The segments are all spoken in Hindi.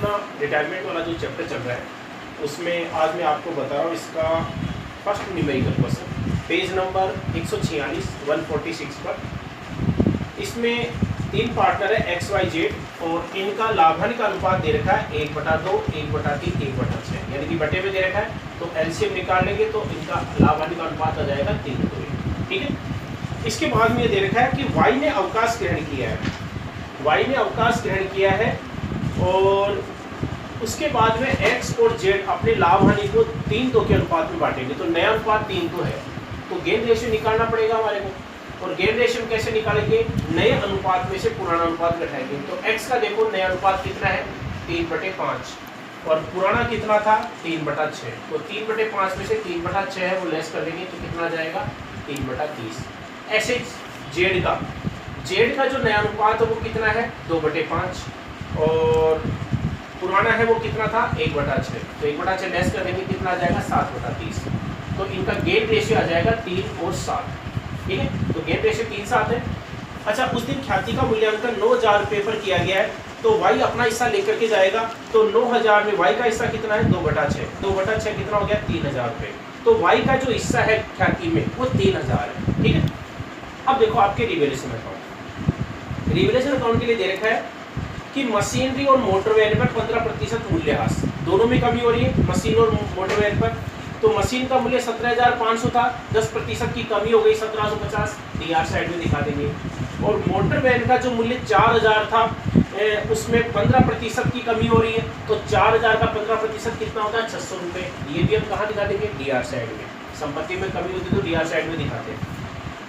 अपना रिटायरमेंट वाला जो चैप्टर चल रहा है उसमें आज मैं आपको बता रहा हूँ इसका first numerical question, page number 146 146 पर। इसमें तीन पार्टनर है एक्स वाई जेड और इनका लाभांश का अनुपात दे रखा है 1/2, 1/3, 1/6, यानी कि बटे में दे रखा है। तो एलसीएम निकाल लेंगे तो इनका लाभांश का अनुपात आ जाएगा 3:1। ठीक है। इसके बाद में ये दे रखा है कि वाई ने अवकाश ग्रहण किया है, वाई ने अवकाश ग्रहण किया है और उसके बाद में एक्स और जेड अपने लाभ हानि को 3:2 के अनुपात में बांटेंगे। तो नया अनुपात 3:2 है, तो गेन रेशियो निकालना पड़ेगा हमारे को। और गेन रेशियो कैसे निकालेंगे? नए अनुपात में से पुराना अनुपात घटाएंगे। तो एक्स का देखो नया अनुपात कितना है 3/5 और पुराना कितना था 3/6। तो 3/5 में से 3/6 है वो लेस कर देंगे तो कितना आ जाएगा 3/30। ऐसे जेड का जो नया अनुपात है वो कितना है 2/5 और पुराना है वो कितना था 1/6। तो 1/6 लेस कर देंगे कितना आ जाएगा 7/30। तो इनका गेन रेशियो आ जाएगा 3 और 7। ठीक है, तो गेन रेशियो 3-7 है। अच्छा, उस दिन ख्याति का मूल्यांकन 9,000 रुपये पर किया गया है, तो वाई अपना हिस्सा लेकर के जाएगा। तो 9,000 में वाई का हिस्सा कितना है 2/6, 2/6 कितना हो गया 3,000 रुपये। तो वाई का जो हिस्सा है ख्याति में वो 3,000 है। ठीक है। अब देखो आपके रिवैल्यूएशन अकाउंट, रिवैल्यूएशन अकाउंट के लिए दे रखा है कि मशीनरी और मोटरवेयर पर 15% मूल्यह्रास, दोनों में कमी हो रही है मशीन और मोटरवेयर पर। तो मशीन का मूल्य 17,500 था, 10% की कमी हो गई 1,750, डीआर साइड में दिखा देंगे। और मोटरवेयर का जो मूल्य 4,000 था उसमें 15% की कमी हो रही है। तो 4,000 का 15% कितना होता है 600 रुपये। ये भी हम कहाँ दिखा देंगे डीआर साइड में। संपत्ति में कमी होती है तो डीआर साइड में दिखाते हैं।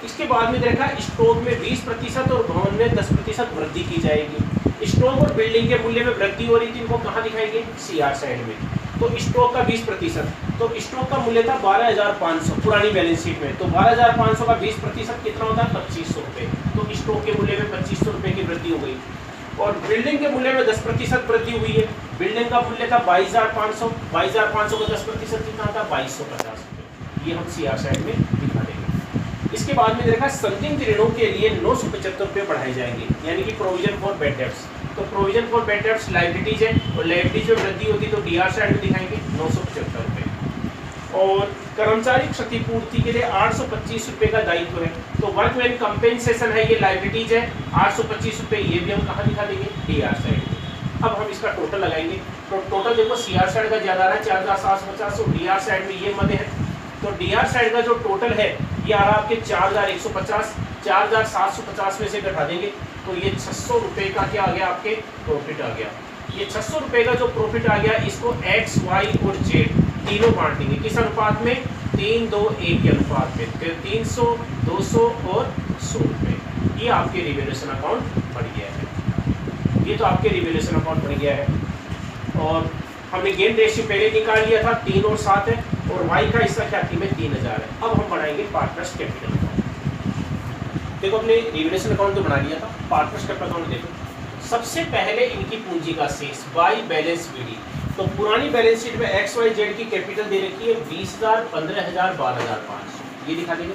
इसके बाद में देखा स्टॉक में 20% और भवन में 10% वृद्धि की जाएगी। स्टॉक और बिल्डिंग के मूल्य में वृद्धि हो रही थी, इनको कहाँ दिखाएंगे सीआर साइड में। तो स्टॉक का 20%, तो स्टॉक का मूल्य था 12,500 पुरानी बैलेंस शीट में। तो 12,500 का 20% कितना होता है 2,500 रुपये। तो स्टॉक के मूल्य में 2,500 रुपये की वृद्धि हो गई। और बिल्डिंग के मूल्य में 10% वृद्धि हुई है। बिल्डिंग का मूल्य था 22,500, 22,500 का 10% कितना था 2,250 रुपये। ये हम सीआर साइड में दिखा देंगे। इसके बाद में देखा संदिग्ध ऋणों के लिए 975 रुपये बढ़ाए जाएंगे, यानी कि प्रोविजन फॉर बैड डेब्ट्स। तो provision for bad debts liabilities है और लाइबिलिटीज में वृद्धि होती तो डीआर साइड में दिखाएंगे 975 रुपये। और कर्मचारी क्षतिपूर्ति के लिए 825 रुपये का दायित्व है। तो वर्कमैन कंपेंसेशन है, ये लाइबिलिटीज है 825 रुपये। ये भी हम कहाँ दिखा देंगे डीआर साइड में। अब हम इसका टोटल लगाएंगे। तो टोटल देखो सीआर साइड का ज्यादा है 4,750 और डीआर साइड में ये मध्य है। तो डीआर साइड का जो टोटल है ये आ रहा आपके 4,150, 4,750 में से घटा देंगे तो ये 600 रुपये का क्या आ गया आपके प्रॉफिट आ गया। ये 600 रुपये का जो प्रॉफिट आ गया इसको एक्स वाई और जेड तीनों बांट देंगे। किस अनुपात में 3:2:1 के अनुपात में। तो 300, 200 और 100 रुपये। ये आपके रिवैल्यूएशन अकाउंट बढ़ गया है। ये तो आपके रिवैल्यूएशन अकाउंट बढ़ गया है। और हमने गेन रेशियो पहले निकाल लिया था 3 और 7 है और वाई का हिस्सा ख्याति में 3,000 है। अब हम बढ़ाएंगे पार्टनर्स कैपिटल अकाउंट। देखो अपने रिवैल्यूएशन अकाउंट तो बना लिया था, पार्टनर्स कैपिटल अकाउंट देखो। सबसे पहले इनकी पूंजी का शेष बाई बैलेंस बीडी। तो पुरानी बैलेंस शीट में एक्स वाई जेड की कैपिटल दे रखी है 20,000, 15,000, 12,500, ये दिखा देंगे।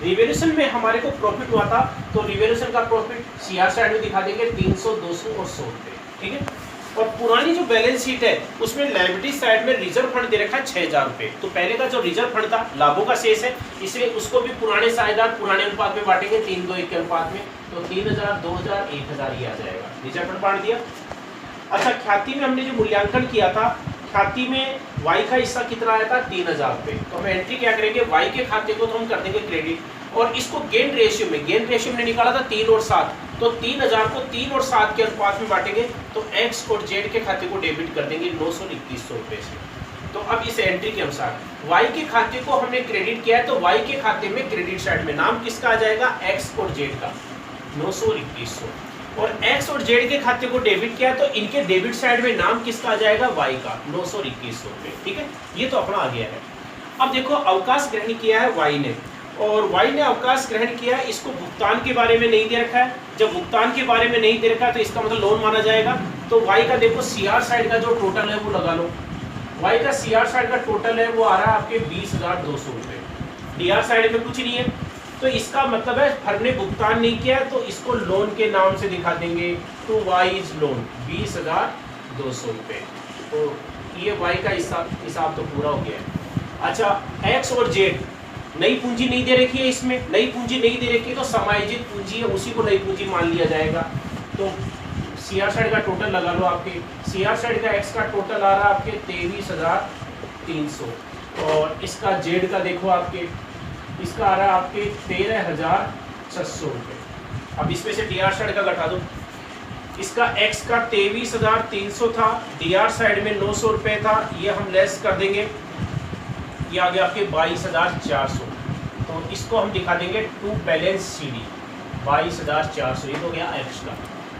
रिवैल्यूएशन में हमारे को प्रॉफिट हुआ था तो रिवैल्यूएशन का प्रॉफिट सीआर साइड में दिखा देंगे 300, 200 और 100 रुपये। ठीक है। और पुरानी जो बैलेंस शीट है उसमें लायबिलिटी साइड में रिजर्व फंड दे रखा है 6,000 रुपये। तो पहले का जो रिजर्व फंड था लाभों का शेष है, इसलिए उसको भी पुराने साझेदार पुराने अनुपात में बांटेंगे 3:2:1 के अनुपात में। तो 3,000, 2,000, 1,000 ये आ जाएगा, रिजर्व फंड बांट दिया। अच्छा, ख्याति में हमने जो मूल्यांकन किया था, ख्याति में वाई का हिस्सा कितना आया था 3,000 रुपये। तो हम एंट्री क्या करेंगे वाई के खाते को तो हम कर देंगे क्रेडिट और इसको गेन रेशियो में निकाला था 3 और 7। तो 3,000 को 3 और 7 के अनुपात में बांटेंगे तो एक्स और जेड के खाते को डेबिट कर देंगे 921 रुपये से। तो अब इस एंट्री के अनुसार वाई के खाते को हमने क्रेडिट किया है तो वाई के खाते में क्रेडिट साइड में नाम किसका आ जाएगा एक्स और जेड का 921, और एक्स और जेड के खाते को डेबिट किया तो इनके डेबिट साइड में नाम किसका आ जाएगा वाई का 921 रुपये। ठीक है, ये तो अपना आ गया है। अब देखो अवकाश ग्रहण किया है वाई ने और वाई ने अवकाश ग्रहण किया, इसको भुगतान के बारे में नहीं दे रखा है। जब भुगतान के बारे में नहीं दे रखा है तो इसका मतलब लोन माना जाएगा। तो वाई का देखो सीआर साइड का जो टोटल है वो लगा लो। वाई का सीआर साइड का टोटल है वो आ रहा है आपके 20,200 रुपये। डीआर साइड में कुछ नहीं है तो इसका मतलब है फर्म ने भुगतान नहीं किया तो इसको लोन के नाम से दिखा देंगे। टू वाई इज लोन 20,200 200 रुपये। तो ये वाई का हिसाब तो पूरा हो गया है। अच्छा, एक्स और जेड नई पूंजी नहीं दे रखी है, इसमें नई पूंजी नहीं दे रखी है तो समायोजित पूंजी है, उसी को नई पूंजी मान लिया जाएगा। तो सी आर साइड का टोटल लगा लो, आपके सी आर साइड का एक्स का टोटल आ रहा है आपके 23,300 और इसका जेड का देखो आपके इसका आ रहा है आपके 13,600 रुपये। अब इसमें से डी आर साइड का घटा दो, इसका एक्स का 23,300 था, डी आर साइड में 900 रुपये था, ये हम लेस कर देंगे, ये आ गया आपके 22,400। तो इसको हम दिखा देंगे टू बैलेंस सी डी 22,400, ये तो गया एक्स का,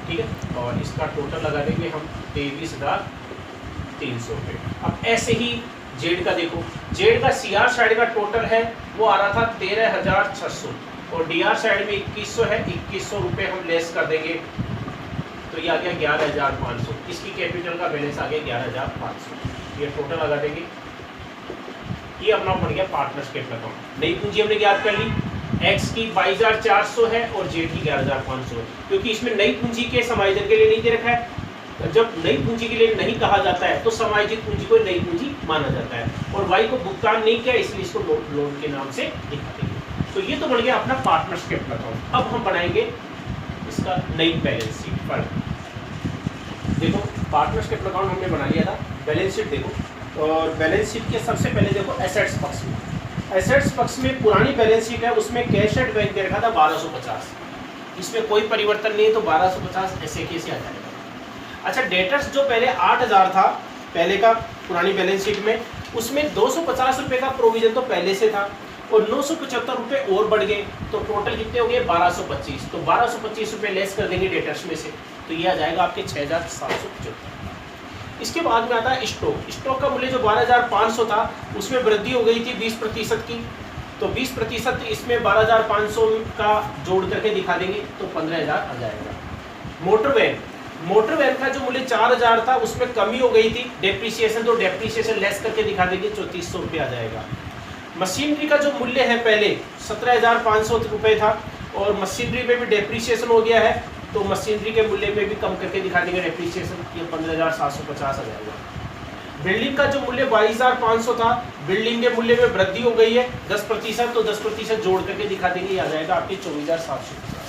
ठीक है। और इसका टोटल लगा देंगे हम 23,300 रुपये। अब ऐसे ही जेड का देखो, जेड का सी आर साइड का टोटल है वो आ रहा था 13,600 और डी आर साइड में 2100 है, 2100 रुपये हम लेस कर देंगे तो ये आ गया 11,500। इसकी कैपिटल का बैलेंस आ गया 11,500, ये टोटल लगा देंगे। ये अपना बन गया पार्टनरशिप अकाउंट। नई पूंजी हमने याद कर ली, एक्स की 22,400 है और जेड की 11,500 है, क्योंकि इसमें नई पूंजी के समायोजन के लिए नहीं दे रखा है। जब नई पूंजी के लिए नहीं कहा जाता है तो समायोजित पूंजी को नई पूंजी माना जाता है और वाई को भुगतान नहीं किया इसलिए इसको लोन के नाम से दिखा देंगे। तो ये तो बन गया अपना पार्टनरशिप अकाउंट। अब हम बनाएंगे इसका नई बैलेंस शीट पर। देखो पार्टनरशिप अकाउंट हमने बना लिया था, बैलेंस शीट देखो, और बैलेंस शीट के सबसे पहले देखो एसेट्स पक्ष में। एसेट्स पक्ष में पुरानी बैलेंस शीट है, उसमें कैश एट बैंक दे रखा था 1250, इसमें कोई परिवर्तन नहीं है तो 1250 ऐसे कैसे आ जाएगा। अच्छा, डेटर्स जो पहले 8,000 था पहले का पुरानी बैलेंस शीट में, उसमें 250 रुपये का प्रोविजन तो पहले से था और 975 रुपये और बढ़ गए तो टोटल कितने हो गए 1225। तो 1225 रुपये लेस कर देंगे डेटर्स में से तो ये आ जाएगा आपके 6,775। इसके बाद में आता है स्टॉक। स्टॉक का मूल्य जो 12,500 था उसमें वृद्धि हो गई थी 20% की, तो 20% इसमें 12,500 का जोड़ करके दिखा देंगे तो 15,000 आ जाएगा। मोटर वैन का जो मूल्य 4,000 था उसमें कमी हो गई थी डेप्रीसिएशन, तो डेप्रीसिएशन लेस करके दिखा देंगे 3,400 रुपये आ जाएगा। मशीनरी का जो मूल्य है पहले 17,500 रुपये था और मशीनरी में भी डेप्रीसिएशन हो गया है तो मशीनरी के मूल्य में भी कम करके दिखा देंगे डेप्रीसिएशन, ये 15,750 आ जाएगा। बिल्डिंग का जो मूल्य 22,500 था, बिल्डिंग के मूल्य में वृद्धि हो गई है 10%, तो 10% जोड़ करके दिखा देंगे, आ जाएगा आपके 24,750।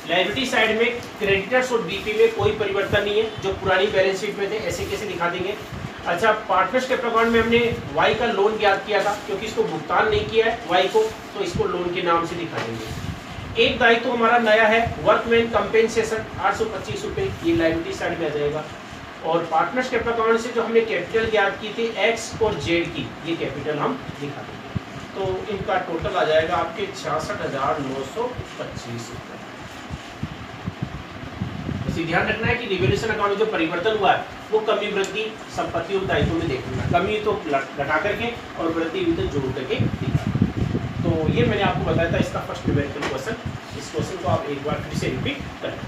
लायबिलिटी साइड में क्रेडिटर्स और बीपी में कोई परिवर्तन नहीं है, जो पुरानी बैलेंस शीट में थे ऐसे कैसे दिखा देंगे। अच्छा, पार्टनरशिप अकाउंट में हमने वाई का लोन ज्ञात किया था, क्योंकि इसको भुगतान नहीं किया है वाई को तो इसको लोन के नाम से दिखा देंगे। एक दायित्व तो हमारा नया है वर्कमैन कंपेंसेशन 825 रुपये, ये लायबिलिटी साइड में आ जाएगा। और पार्टनरशिप अकाउंट से जो हमने कैपिटल ज्ञात की थी एक्स और जेड की, ये कैपिटल हम दिखा देंगे तो इनका टोटल आ जाएगा आपके 66,925 रुपये। ध्यान रखना है कि रिवैल्यूएशन अकाउंट में जो परिवर्तन हुआ है वो कमी वृद्धि संपत्ति और दायित्व में देखना, कमी तो घटा करके और वृद्धि भी तो जोड़ करके दिखा। तो ये मैंने आपको बताया था इसका फर्स्ट न्यूमेरिकल क्वेश्चन। इस क्वेश्चन को आप एक बार फिर से रिपीट करें।